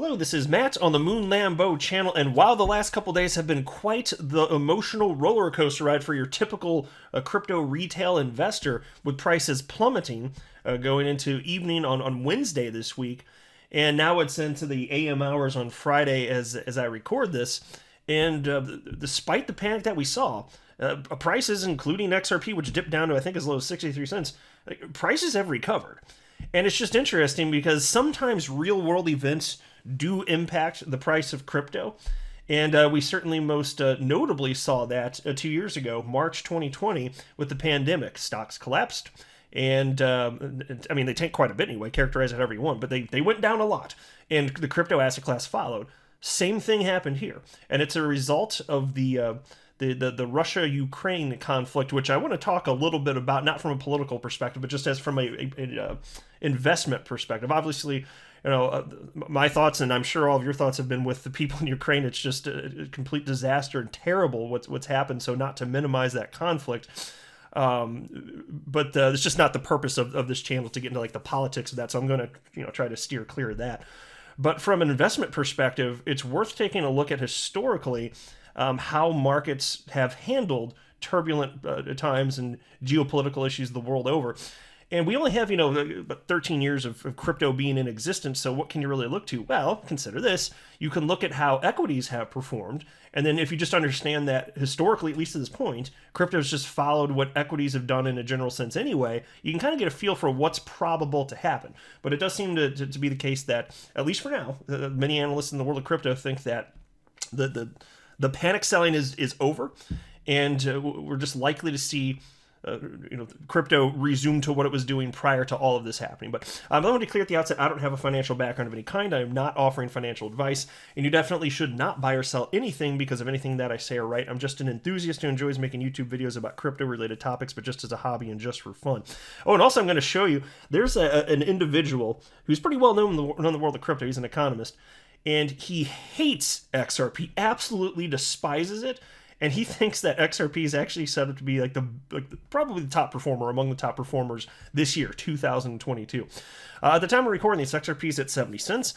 Hello, this is Matt on the Moon Lambo channel, and while the last couple days have been quite the emotional roller coaster ride for your typical crypto retail investor, with prices plummeting going into evening on Wednesday this week, and now it's into the AM hours on Friday as I record this, and despite the panic that we saw, prices, including XRP, which dipped down to I think as low as 63 cents, prices have recovered. And it's just interesting because sometimes real world events do impact the price of crypto. And we certainly most notably saw that 2 years ago, March 2020, with the pandemic. Stocks collapsed. And I mean, they tanked quite a bit anyway, characterize it however you want, but they went down a lot. And the crypto asset class followed. Same thing happened here. And it's a result of the Russia-Ukraine conflict, which I want to talk a little bit about, not from a political perspective, but just as from a investment perspective. Obviously, my thoughts, and I'm sure all of your thoughts have been with the people in Ukraine. It's just a complete disaster and terrible what's happened. So not to minimize that conflict, but it's just not the purpose of this channel to get into like the politics of that. So I'm going to try to steer clear of that. But from an investment perspective, it's worth taking a look at historically how markets have handled turbulent times and geopolitical issues the world over. And we only have, about 13 years of crypto being in existence, so what can you really look to? Well, consider this. You can look at how equities have performed, and then if you just understand that historically, at least to this point, crypto's just followed what equities have done in a general sense anyway, you can kind of get a feel for what's probable to happen. But it does seem to be the case that, at least for now, many analysts in the world of crypto think that the panic selling is over, and we're just likely to see crypto resume to what it was doing prior to all of this happening. But I want to be clear at the outset, I don't have a financial background of any kind. I am not offering financial advice, and you definitely should not buy or sell anything because of anything that I say or write. I'm just an enthusiast who enjoys making YouTube videos about crypto-related topics, but just as a hobby and just for fun. Oh, and also I'm going to show you, there's an individual who's pretty well known in the world of crypto. He's an economist, and he hates XRP, absolutely despises it. And he thinks that XRP is actually set up to be probably the top performer among the top performers this year, 2022. At the time of recording this, XRP is at 70 cents.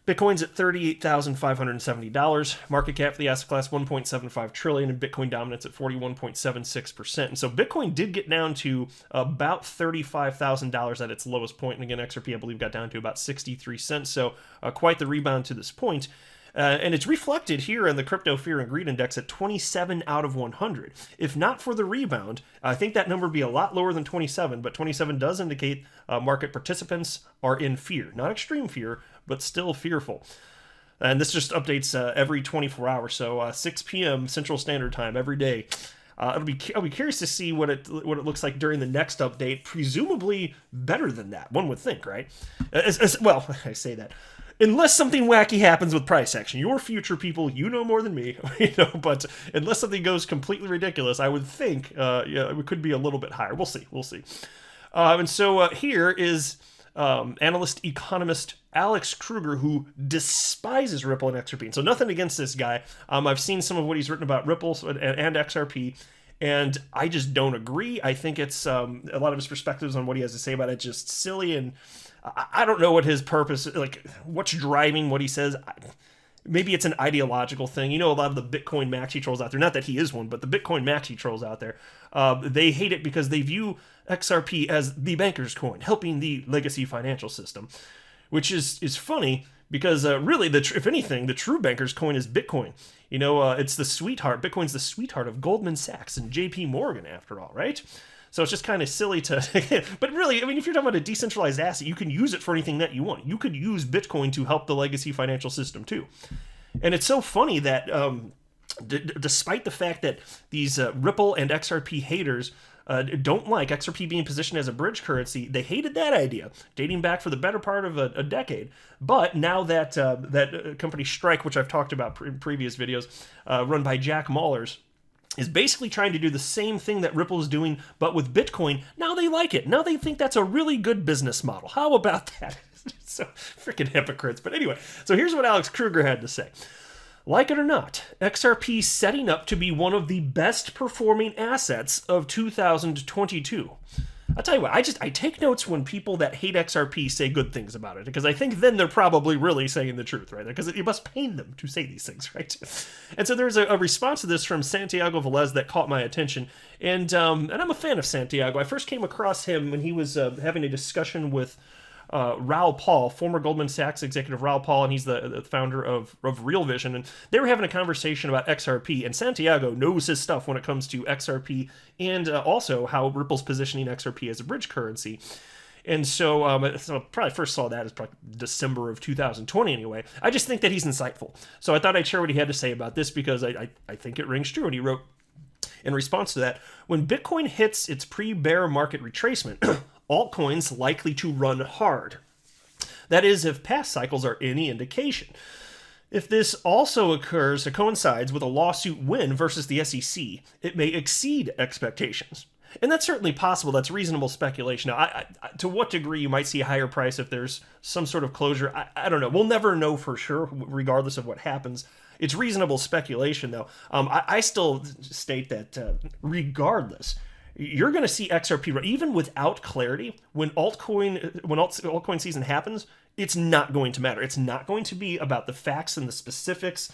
Bitcoin's at $38,570. Market cap for the asset class, $1.75 trillion, and Bitcoin dominance at 41.76%. And so Bitcoin did get down to about $35,000 at its lowest point. And again, XRP, I believe, got down to about 63 cents. So quite the rebound to this point. And it's reflected here in the Crypto Fear and Greed Index at 27 out of 100. If not for the rebound, I think that number would be a lot lower than 27, but 27 does indicate market participants are in fear. Not extreme fear, but still fearful. And this just updates every 24 hours, so 6 p.m. Central Standard Time every day. I'll be curious to see what it looks like during the next update. Presumably better than that, one would think, right? Well, I say that. Unless something wacky happens with price action. Your future people, you know more than me, but unless something goes completely ridiculous, I would think it could be a little bit higher. We'll see. And so here is economist Alex Kruger, who despises Ripple and XRP. And so nothing against this guy. I've seen some of what he's written about Ripple and XRP, and I just don't agree. I think it's a lot of his perspectives on what he has to say about it just silly, and I don't know what his purpose, what's driving what he says. Maybe it's an ideological thing. A lot of the Bitcoin maxi trolls out there, not that he is one, but the Bitcoin maxi trolls out there, they hate it because they view XRP as the banker's coin, helping the legacy financial system, which is funny because really, if anything, the true banker's coin is Bitcoin. It's the sweetheart. Bitcoin's the sweetheart of Goldman Sachs and JP Morgan, after all, right? So it's just kind of silly to, but really, I mean, if you're talking about a decentralized asset, you can use it for anything that you want. You could use Bitcoin to help the legacy financial system too. And it's so funny that despite the fact that these Ripple and XRP haters don't like XRP being positioned as a bridge currency, they hated that idea, dating back for the better part of a decade. But now that that company Strike, which I've talked about in previous videos, run by Jack Mallers, is basically trying to do the same thing that Ripple is doing, but with Bitcoin. Now they like it. Now they think that's a really good business model. How about that? So freaking hypocrites. But anyway, so here's what Alex Kruger had to say. Like it or not, XRP setting up to be one of the best performing assets of 2022. I'll tell you what, I take notes when people that hate XRP say good things about it, because I think then they're probably really saying the truth, right? Because it must pain them to say these things, right? And so there's a response to this from Santiago Velez that caught my attention, and I'm a fan of Santiago. I first came across him when he was having a discussion with Raoul Pal, former Goldman Sachs executive Raoul Pal, and he's the founder of Real Vision, and they were having a conversation about XRP, and Santiago knows his stuff when it comes to XRP, and also how Ripple's positioning XRP as a bridge currency. And so probably first saw that as probably December of 2020 anyway. I just think that he's insightful. So I thought I'd share what he had to say about this, because I think it rings true. And he wrote, in response to that, when Bitcoin hits its pre-bear market retracement, altcoins likely to run hard. That is, if past cycles are any indication. If this also occurs, it coincides with a lawsuit win versus the SEC, it may exceed expectations. And that's certainly possible. That's reasonable speculation. Now, to what degree you might see a higher price if there's some sort of closure, I don't know. We'll never know for sure, regardless of what happens. It's reasonable speculation, though. I still state that regardless, you're going to see XRP run, even without clarity. When altcoin season happens, it's not going to matter. It's not going to be about the facts and the specifics,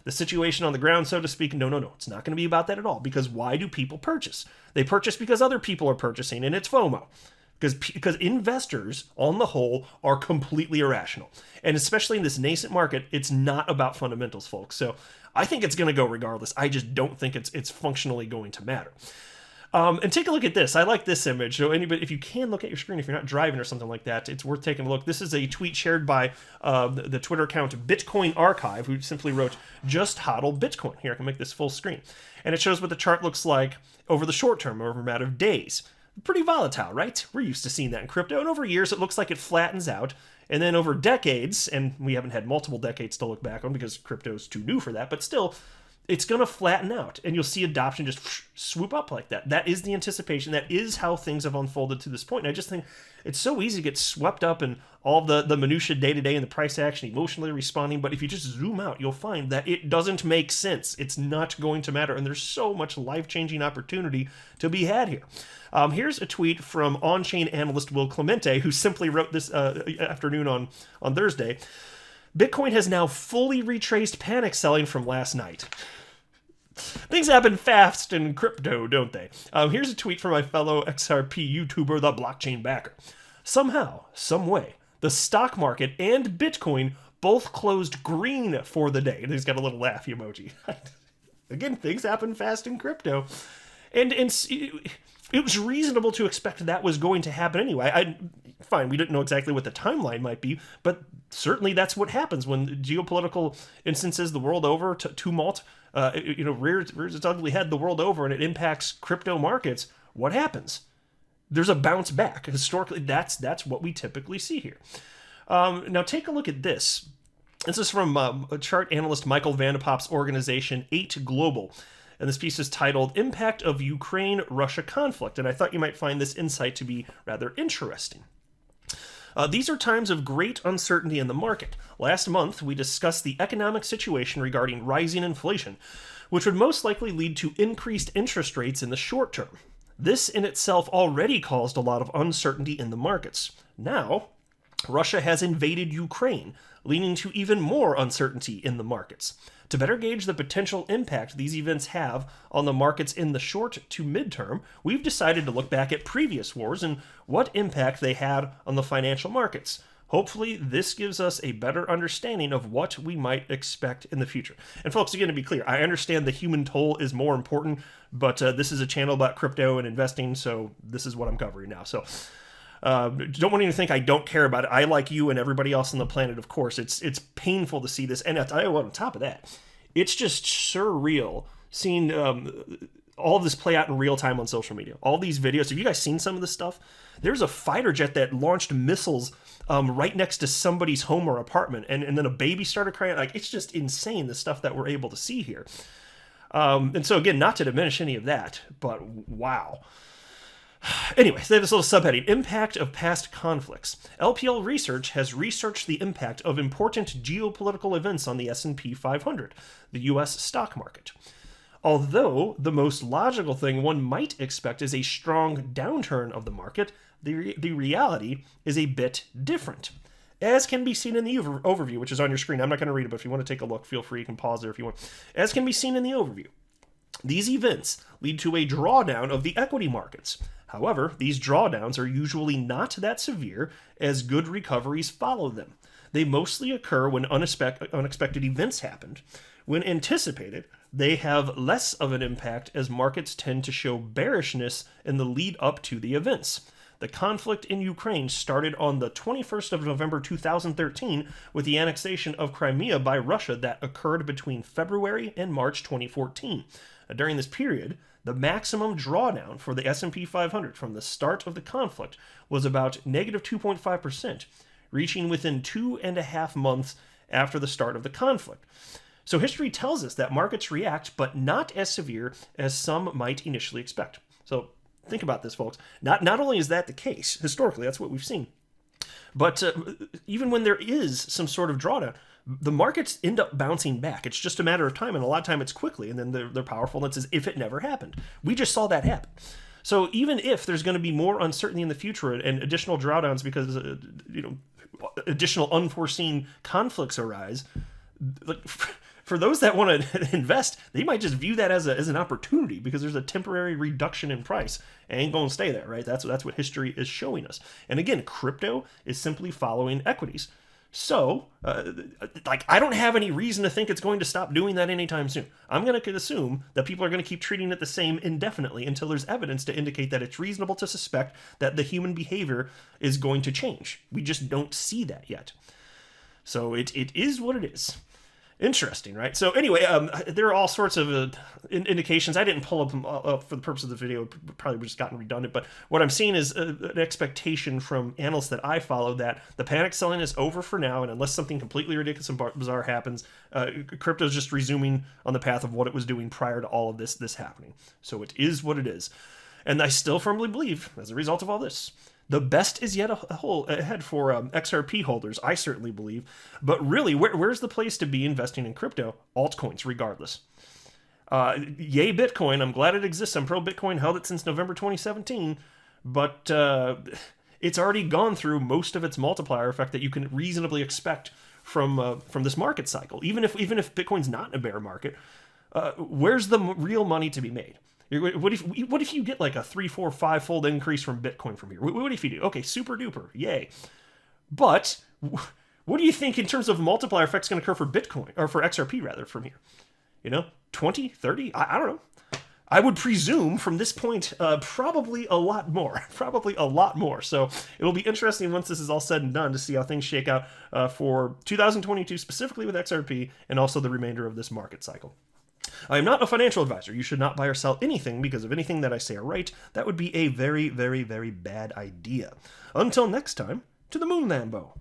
the situation on the ground, so to speak. No. It's not going to be about that at all. Because why do people purchase? They purchase because other people are purchasing, and it's FOMO. Because investors, on the whole, are completely irrational. And especially in this nascent market, it's not about fundamentals, folks. So I think it's going to go regardless. I just don't think it's functionally going to matter. And take a look at this. I like this image. So anybody, if you can look at your screen, if you're not driving or something like that, it's worth taking a look. This is a tweet shared by the Twitter account Bitcoin Archive, who simply wrote, "Just hodl Bitcoin." Here, I can make this full screen. And it shows what the chart looks like over the short term, over a matter of days. Pretty volatile, right? We're used to seeing that in crypto. And over years, it looks like it flattens out. And then over decades, and we haven't had multiple decades to look back on because crypto is too new for that, but still, it's going to flatten out, and you'll see adoption just swoop up like that. That is the anticipation. That is how things have unfolded to this point. And I just think it's so easy to get swept up in all the minutia day-to-day and the price action, emotionally responding. But if you just zoom out, you'll find that it doesn't make sense. It's not going to matter, and there's so much life-changing opportunity to be had here. Here's a tweet from OnChain analyst Will Clemente, who simply wrote this afternoon on Thursday. "Bitcoin has now fully retraced panic selling from last night." Things happen fast in crypto, don't they? Here's a tweet from my fellow XRP YouTuber, the Blockchain Backer. "Somehow, some way, the stock market and Bitcoin both closed green for the day." And he's got a little laugh emoji. Again, things happen fast in crypto. And it was reasonable to expect that was going to happen anyway. Fine, we didn't know exactly what the timeline might be, but certainly that's what happens when geopolitical instances the world over, tumult, rears its ugly head the world over, and it impacts crypto markets. What happens? There's a bounce back. Historically, that's what we typically see here. Now take a look at this. This is from a chart analyst Michael Vandepop's organization 8 Global. And this piece is titled "Impact of Ukraine-Russia Conflict." And I thought you might find this insight to be rather interesting. These are times of great uncertainty in the market. Last month, we discussed the economic situation regarding rising inflation, which would most likely lead to increased interest rates in the short term. This in itself already caused a lot of uncertainty in the markets. Now, Russia has invaded Ukraine, leading to even more uncertainty in the markets. To better gauge the potential impact these events have on the markets in the short to midterm, we've decided to look back at previous wars and what impact they had on the financial markets. Hopefully, this gives us a better understanding of what we might expect in the future. And folks, again, to be clear, I understand the human toll is more important, but this is a channel about crypto and investing, so this is what I'm covering now. So don't want you to think I don't care about it. I, like you and everybody else on the planet, of course. It's painful to see this. And I'll tell you what, on top of that, it's just surreal seeing all of this play out in real time on social media. All these videos. Have you guys seen some of this stuff? There's a fighter jet that launched missiles right next to somebody's home or apartment. And then a baby started crying. Like, it's just insane, the stuff that we're able to see here. And so, again, not to diminish any of that, but wow. Anyway, they have this little subheading, Impact of Past Conflicts. LPL Research has researched the impact of important geopolitical events on the S&P 500, the U.S. stock market. Although the most logical thing one might expect is a strong downturn of the market, the reality is a bit different. As can be seen in the overview, which is on your screen. I'm not going to read it, but if you want to take a look, feel free. You can pause there if you want. As can be seen in the overview, these events lead to a drawdown of the equity markets. However, these drawdowns are usually not that severe, as good recoveries follow them. They mostly occur when unexpected events happen. When anticipated, they have less of an impact, as markets tend to show bearishness in the lead up to the events. The conflict in Ukraine started on the 21st of November 2013 with the annexation of Crimea by Russia that occurred between February and March 2014. During this period, the maximum drawdown for the S&P 500 from the start of the conflict was about negative 2.5%, reaching within 2.5 months after the start of the conflict. So history tells us that markets react, but not as severe as some might initially expect. So think about this, folks. Not only is that the case, historically, that's what we've seen, but even when there is some sort of drawdown, the markets end up bouncing back. It's just a matter of time, and a lot of time it's quickly, and then they're powerful, and it's as if it never happened. We just saw that happen. So even if there's going to be more uncertainty in the future and additional drawdowns because additional unforeseen conflicts arise, like, for those that want to invest, they might just view that as an opportunity because there's a temporary reduction in price. It ain't going to stay there, right? That's what history is showing us. And again, crypto is simply following equities. So, I don't have any reason to think it's going to stop doing that anytime soon. I'm going to assume that people are going to keep treating it the same indefinitely until there's evidence to indicate that it's reasonable to suspect that the human behavior is going to change. We just don't see that yet. So it is what it is. Interesting, right? So anyway, there are all sorts of indications. I didn't pull up for the purpose of the video. It probably would have just gotten redundant. But what I'm seeing is an expectation from analysts that I follow that the panic selling is over for now. And unless something completely ridiculous and bizarre happens, crypto is just resuming on the path of what it was doing prior to all of this happening. So it is what it is. And I still firmly believe, as a result of all this, the best is yet ahead for XRP holders, I certainly believe. But really, where's the place to be investing in crypto? Altcoins, regardless. Yay, Bitcoin. I'm glad it exists. I'm pro-Bitcoin. Held it since November 2017. But it's already gone through most of its multiplier effect that you can reasonably expect from this market cycle. Even if Bitcoin's not in a bear market, where's the real money to be made? What if you get like a 3, 4, 5-fold increase from Bitcoin from here? What if you do? Okay, super duper, yay. But what do you think in terms of multiplier effects going to occur for Bitcoin, or for XRP rather, from here? 20, 30? I don't know. I would presume from this point, probably a lot more. So it'll be interesting once this is all said and done to see how things shake out for 2022, specifically with XRP, and also the remainder of this market cycle. I am not a financial advisor. You should not buy or sell anything because of anything that I say or write. That would be a very, very, very bad idea. Until next time, to the moon, Lambo.